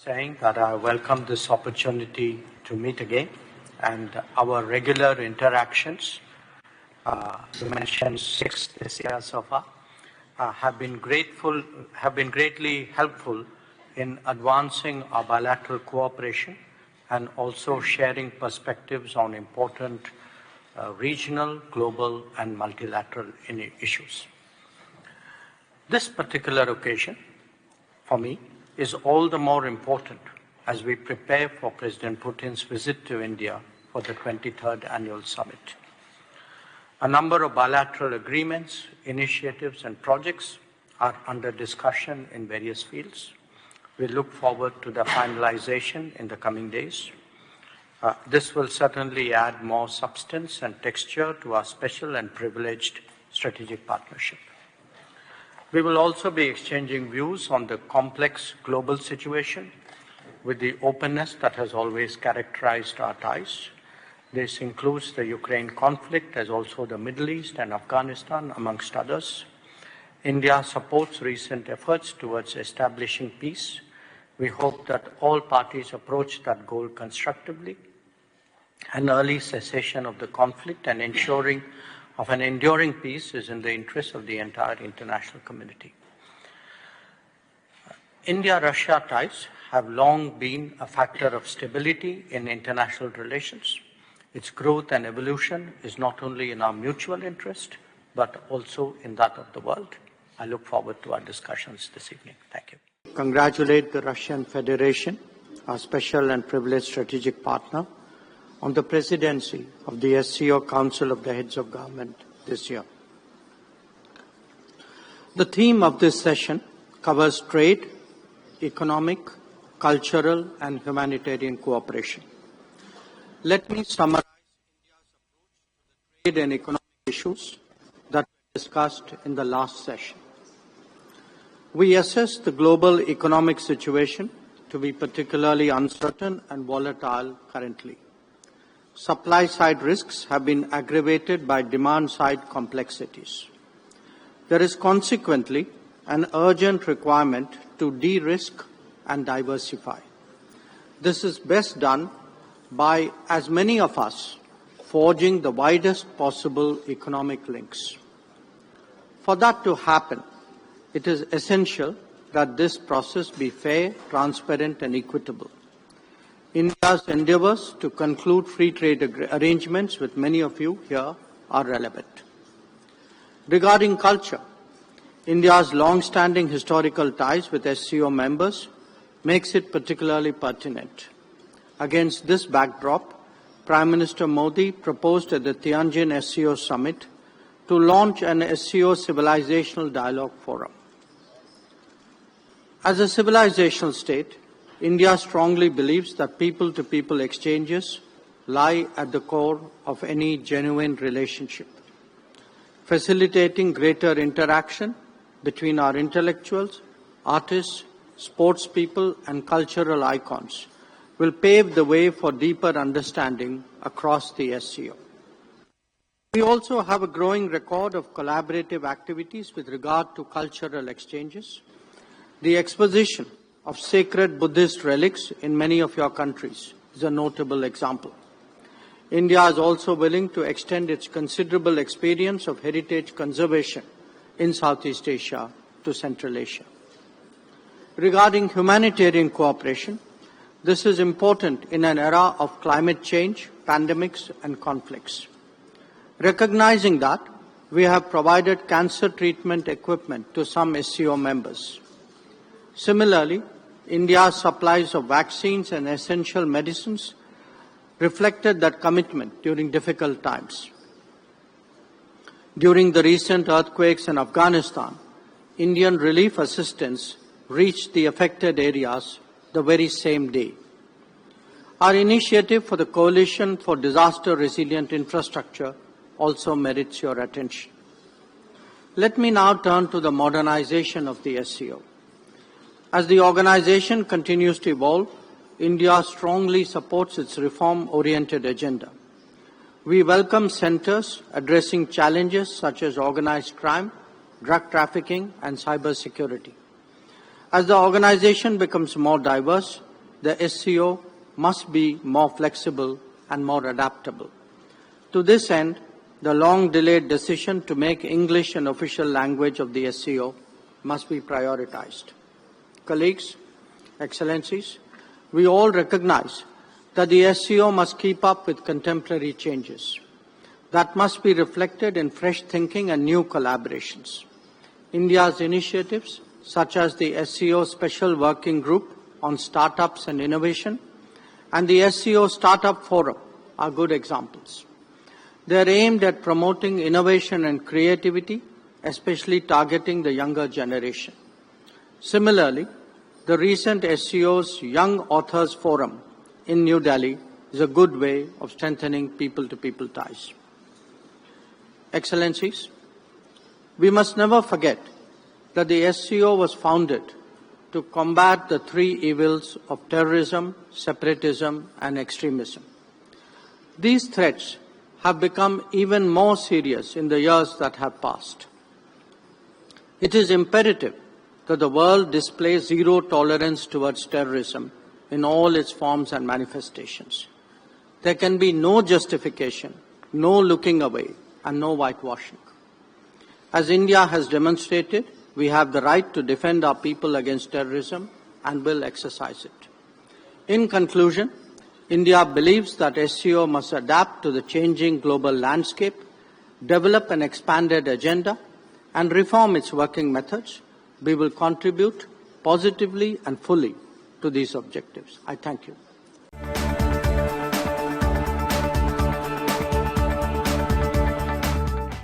saying that I welcome this opportunity to meet again, and our regular interactions, you mentioned 6 this year so far, have been greatly helpful in advancing our bilateral cooperation and also sharing perspectives on important regional, global, and multilateral issues. This particular occasion, for me, is all the more important as we prepare for President Putin's visit to India for the 23rd Annual Summit. A number of bilateral agreements, initiatives, and projects are under discussion in various fields. We look forward to the finalization in the coming days. This will certainly add more substance and texture to our special and privileged strategic partnership. We will also be exchanging views on the complex global situation with the openness that has always characterized our ties. This includes the Ukraine conflict, as also the Middle East and Afghanistan, amongst others. India supports recent efforts towards establishing peace. We hope that all parties approach that goal constructively. An early cessation of the conflict and ensuring of an enduring peace is in the interest of the entire international community. India-Russia ties have long been a factor of stability in international relations. Its growth and evolution is not only in our mutual interest, but also in that of the world. I look forward to our discussions this evening. Thank you. Congratulate the Russian Federation, our special and privileged strategic partner, on the presidency of the SCO Council of the Heads of Government this year. The theme of this session covers trade, economic, cultural, and humanitarian cooperation. Let me summarize India's approach to the trade and economic issues that were discussed in the last session. We assess the global economic situation to be particularly uncertain and volatile currently. Supply-side risks have been aggravated by demand-side complexities. There is consequently an urgent requirement to de-risk and diversify. This is best done by as many of us forging the widest possible economic links. For that to happen, it is essential that this process be fair, transparent, and equitable. India's endeavors to conclude free trade arrangements with many of you here are relevant. Regarding culture, India's long-standing historical ties with SCO members makes it particularly pertinent. Against this backdrop, Prime Minister Modi proposed at the Tianjin SCO Summit to launch an SCO Civilizational Dialogue Forum. As a civilizational state, India strongly believes that people-to-people exchanges lie at the core of any genuine relationship. Facilitating greater interaction between our intellectuals, artists, sports people, and cultural icons will pave the way for deeper understanding across the SCO. We also have a growing record of collaborative activities with regard to cultural exchanges. The exposition of sacred Buddhist relics in many of your countries is a notable example. India is also willing to extend its considerable experience of heritage conservation in Southeast Asia to Central Asia. Regarding humanitarian cooperation, this is important in an era of climate change, pandemics, and conflicts. Recognizing that, we have provided cancer treatment equipment to some SCO members. Similarly, India's supplies of vaccines and essential medicines reflected that commitment during difficult times. During the recent earthquakes in Afghanistan, Indian relief assistance reached the affected areas the very same day. Our initiative for the Coalition for Disaster Resilient Infrastructure also merits your attention. Let me now turn to the modernization of the SCO. As the organization continues to evolve, India strongly supports its reform-oriented agenda. We welcome centers addressing challenges such as organized crime, drug trafficking, and cybersecurity. As the organization becomes more diverse, the SEO must be more flexible and more adaptable. To this end, the long-delayed decision to make English an official language of the SEO must be prioritized. Colleagues, Excellencies, we all recognize that the SEO must keep up with contemporary changes. That must be reflected in fresh thinking and new collaborations. India's initiatives, such as the SEO Special Working Group on Startups and Innovation and the SEO Startup Forum, are good examples. They are aimed at promoting innovation and creativity, especially targeting the younger generation. Similarly, the recent SEO's Young Authors Forum in New Delhi is a good way of strengthening people-to-people ties. Excellencies, we must never forget that the SCO was founded to combat the three evils of terrorism, separatism, and extremism. These threats have become even more serious in the years that have passed. It is imperative that the world displays zero tolerance towards terrorism in all its forms and manifestations. There can be no justification, no looking away, and no whitewashing. As India has demonstrated, we have the right to defend our people against terrorism and will exercise it. In conclusion, India believes that SCO must adapt to the changing global landscape, develop an expanded agenda, and reform its working methods. We will contribute positively and fully to these objectives. I thank you.